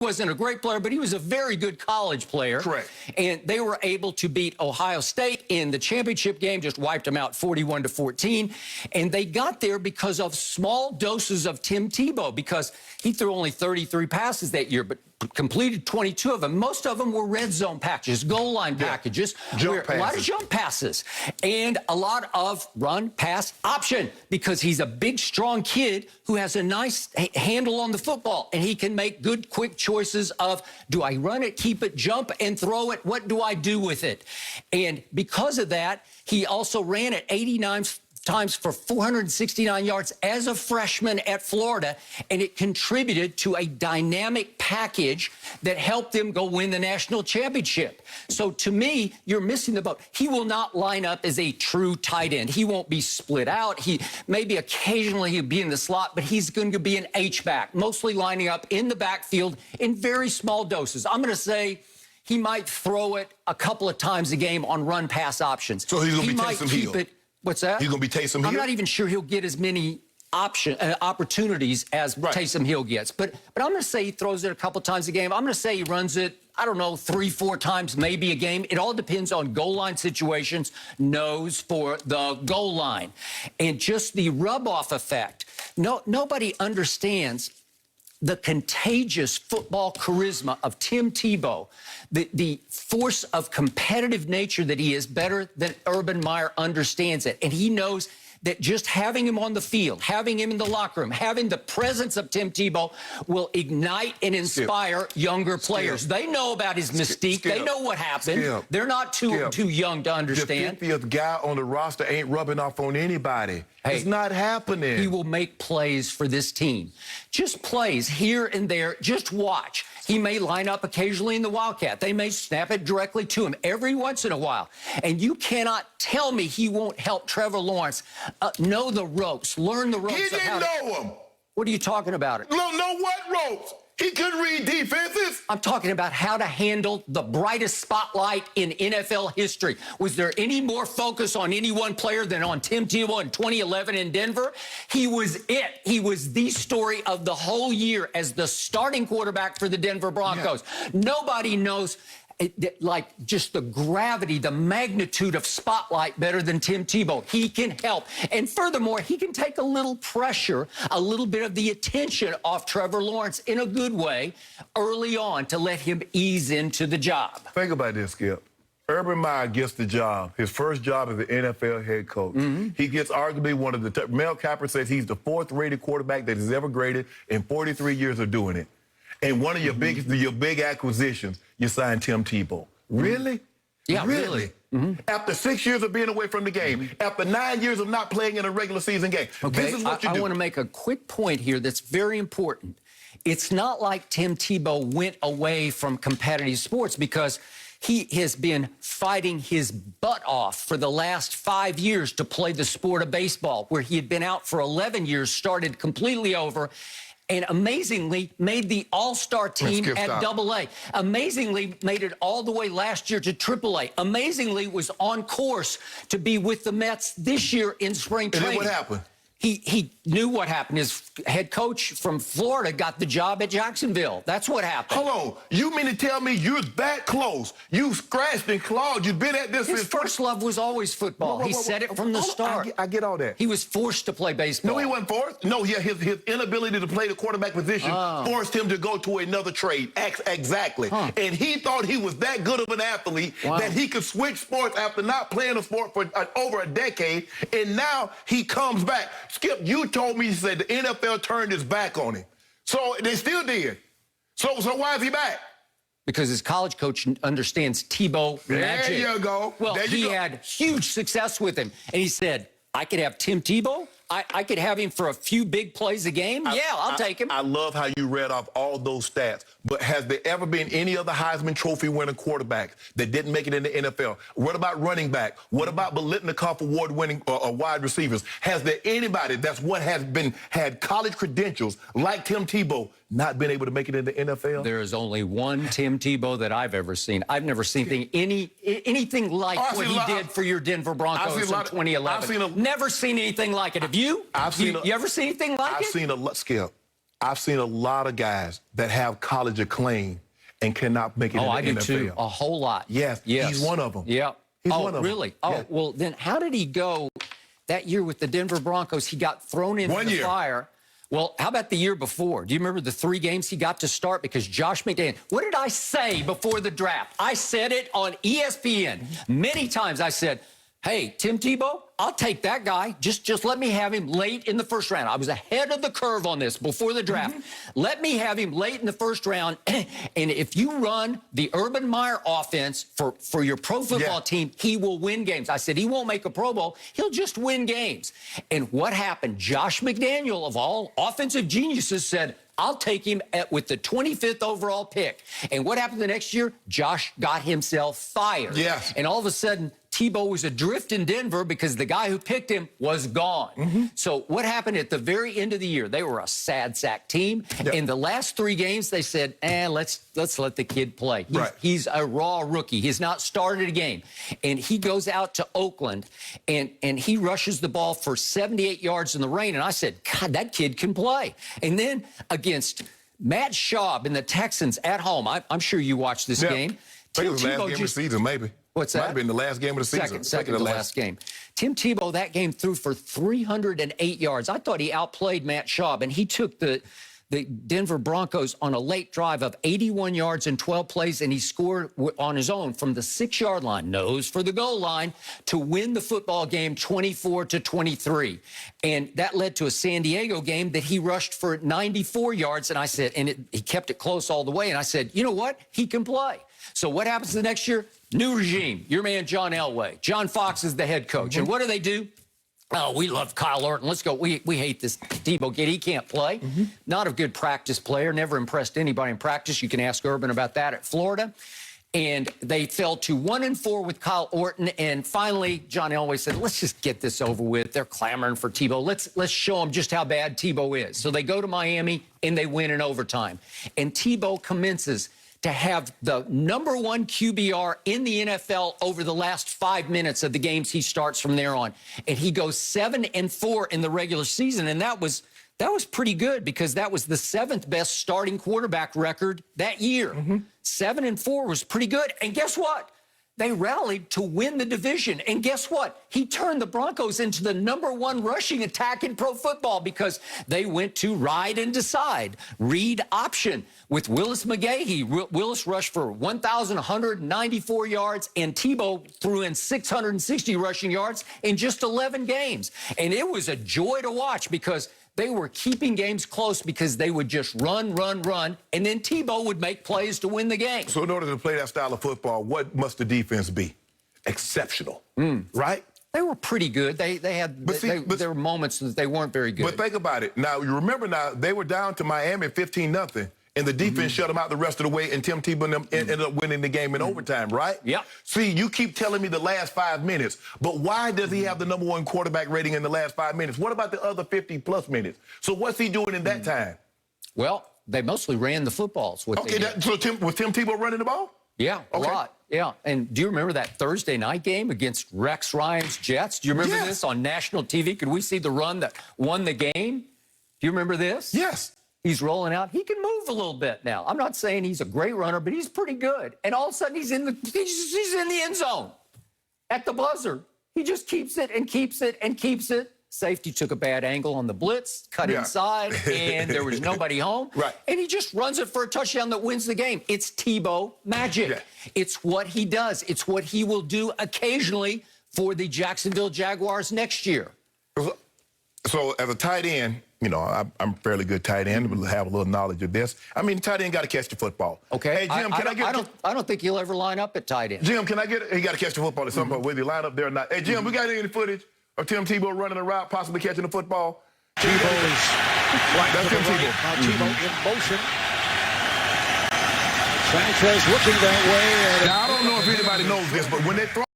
wasn't a great player, but he was a very good college player. Correct. And they were able to beat Ohio State in the championship game, just wiped them out 41-14. And they got there because of small doses of Tim Tebow, because he threw only 33 passes that year, but completed 22 of them. Most of them were red zone packages, goal line packages, a lot of jump passes, and a lot of run pass option, because he's a big, strong kid who has a nice handle on the football, and he can make good, quick choices of, do I run it, keep it, jump, and throw it? What do I do with it? And because of that, he also ran it 89 times for 469 yards as a freshman at Florida, and it contributed to a dynamic package that helped them go win the national championship. So to me, you're missing the boat. He will not line up as a true tight end. He won't be split out. He maybe occasionally he'll be in the slot, but he's going to be an H-back, mostly lining up in the backfield in very small doses. I'm going to say he might throw it a couple of times a game on run-pass options. So he's going to be might Taysom keep Hill. it. What's that? He's going to be Taysom Hill? I'm not even sure he'll get as many opportunities as Taysom Hill gets. But I'm going to say he throws it a couple times a game. I'm going to say he runs it, I don't know, 3-4 times maybe a game. It all depends on goal line situations, nose for the goal line. And just the rub-off effect. Nobody understands the contagious football charisma of Tim Tebow, the force of competitive nature that he is, better than Urban Meyer understands it. And he knows that just having him on the field, having him in the locker room, having the presence of Tim Tebow will ignite and inspire younger players. They know about his mystique. They know what happened. They're not too young to understand. The 50th guy on the roster ain't rubbing off on anybody. Hey, it's not happening. He will make plays for this team. Just plays here and there. Just watch. He may line up occasionally in the Wildcat. They may snap it directly to him every once in a while. And you cannot tell me he won't help Trevor Lawrence know the ropes, learn the ropes. He didn't know them. What are you talking about? Know what ropes? He couldn't read defenses. I'm talking about how to handle the brightest spotlight in NFL history. Was there any more focus on any one player than on Tim Tebow in 2011 in Denver? He was it. He was the story of the whole year as the starting quarterback for the Denver Broncos. Nobody knows like just the gravity, the magnitude of spotlight better than Tim Tebow. He can help. And furthermore, he can take a little pressure, a little bit of the attention off Trevor Lawrence in a good way early on to let him ease into the job. Think about this, Skip. Urban Meyer gets the job, his first job as the NFL head coach. He gets arguably one of the Mel Kiper says he's the 4th-rated quarterback that has ever graded in 43 years of doing it. And one of your big acquisitions, you signed Tim Tebow. Really? Yeah, really. After 6 years of being away from the game, after 9 years of not playing in a regular season game, this is what you do. I want to make a quick point here that's very important. It's not like Tim Tebow went away from competitive sports, because he has been fighting his butt off for the last 5 years to play the sport of baseball, where he had been out for 11 years, started completely over, and amazingly made the all-star team at AA. Amazingly made it all the way last year to AAA. Amazingly was on course to be with the Mets this year in spring training. And then what happened? He knew what happened. His head coach from Florida got the job at Jacksonville. That's what happened. Hold on. You mean to tell me you're that close? You scratched and clawed. You've been at this His since... first love was always football. He said it from the start. I get all that. He was forced to play baseball. No, he wasn't forced. No, his inability to play the quarterback position forced him to go to another trade. Exactly. And he thought he was that good of an athlete that he could switch sports after not playing a sport for over a decade, and now he comes back. Skip, you told me, you said the NFL turned his back on him. So they still did. So why is he back? Because his college coach understands Tebow magic. There you go. Well, he had huge success with him. And he said, I could have Tim Tebow. I could have him for a few big plays a game. I'll take him. I love how you read off all those stats. But has there ever been any other Heisman Trophy winning quarterback that didn't make it in the NFL? What about running back? What about Biletnikoff award-winning wide receivers? Has there anybody that's had college credentials like Tim Tebow not been able to make it in the NFL? There is only one Tim Tebow that I've ever seen. I've never seen anything like what he did for your Denver Broncos in 2011. Never seen anything like it. Have you? You ever seen anything like it? I've seen a lot, Skip. I've seen a lot of guys that have college acclaim and cannot make it in the NFL. I do too. A whole lot. Yes. He's one of them. Yeah. He's one of really? them. Oh, Yeah. well, then how did he go that year with the Denver Broncos? He got thrown into the fire. Well, how about the year before? Do you remember the 3 games he got to start? Because Josh McDaniels, what did I say before the draft? I said it on ESPN many times. I said, hey, Tim Tebow, I'll take that guy. Just let me have him late in the first round. I was ahead of the curve on this before the draft. Let me have him late in the first round. And if you run the Urban Meyer offense for your pro football team, he will win games. I said, he won't make a Pro Bowl. He'll just win games. And what happened? Josh McDaniels, of all offensive geniuses, said, I'll take him with the 25th overall pick. And what happened the next year? Josh got himself fired. Yes. And all of a sudden, Tebow was adrift in Denver because the guy who picked him was gone. So what happened at the very end of the year? They were a sad sack team. In the last 3 games, they said, let's let the kid play. He's a raw rookie. He's not started a game. And he goes out to Oakland, and he rushes the ball for 78 yards in the rain. And I said, God, that kid can play. And then against Matt Schaub and the Texans at home, I'm sure you watched this game. I think it was the last game of the season, maybe. What's that? Might have been the last game of the season. Second to last game. Tim Tebow, that game, threw for 308 yards. I thought he outplayed Matt Schaub, and he took the Denver Broncos on a late drive of 81 yards in 12 plays, and he scored on his own from the 6-yard line, nose for the goal line, to win the football game 24-23. And that led to a San Diego game that he rushed for 94 yards, and I said, he kept it close all the way, and I said, you know what? He can play. So what happens the next year? New regime. Your man, John Elway. John Fox is the head coach. And what do? Oh, we love Kyle Orton. Let's go. We hate this Tebow kid. He can't play. Not a good practice player. Never impressed anybody in practice. You can ask Urban about that at Florida. And they fell to 1-4 with Kyle Orton. And finally, John Elway said, let's just get this over with. They're clamoring for Tebow. Let's show them just how bad Tebow is. So they go to Miami, and they win in overtime. And Tebow commences to have the #1 QBR in the NFL over the last 5 minutes of the games he starts from there on. And he goes 7-4 in the regular season. And that was pretty good, because that was the 7th best starting quarterback record that year. 7-4 was pretty good. And guess what? They rallied to win the division. And guess what? He turned the Broncos into the #1 rushing attack in pro football, because they went to ride and decide. Read option with Willis McGahee. Willis rushed for 1,194 yards, and Tebow threw in 660 rushing yards in just 11 games. And it was a joy to watch, because they were keeping games close, because they would just run, and then Tebow would make plays to win the game. So in order to play that style of football, what must the defense be? Exceptional, right? They were pretty good. There were moments that they weren't very good. But think about it. Now, you remember now, they were down to Miami 15-0. And the defense shut them out the rest of the way, and Tim Tebow and them ended up winning the game in overtime, right? Yeah. See, you keep telling me the last 5 minutes, but why does he have the #1 quarterback rating in the last 5 minutes? What about the other 50-plus minutes? So what's he doing in that time? Well, they mostly ran the footballs. So was Tim Tebow running the ball? Yeah, a lot. Yeah. And do you remember that Thursday night game against Rex Ryan's Jets? Do you remember this on national TV? Could we see the run that won the game? Do you remember this? Yes. He's rolling out. He can move a little bit now. I'm not saying he's a great runner, but he's pretty good. And all of a sudden, he's in the end zone at the buzzer. He just keeps it and keeps it and keeps it. Safety took a bad angle on the blitz, cut inside, and there was nobody home. And he just runs it for a touchdown that wins the game. It's Tebow magic. It's what he does. It's what he will do occasionally for the Jacksonville Jaguars next year. So as a tight end, you know, I'm fairly good tight end, but have a little knowledge of this. I mean, tight end got to catch the football. Okay. Hey, Jim, I don't think he'll ever line up at tight end. Jim, he got to catch the football at some point, whether he line up there or not. Hey, Jim, we got any footage of Tim Tebow running a route, possibly catching the football? Tebow is right. That's Tim Tebow. Now Tebow in motion. Sanchez looking that way. Now, I don't know if anybody knows this, but when they throw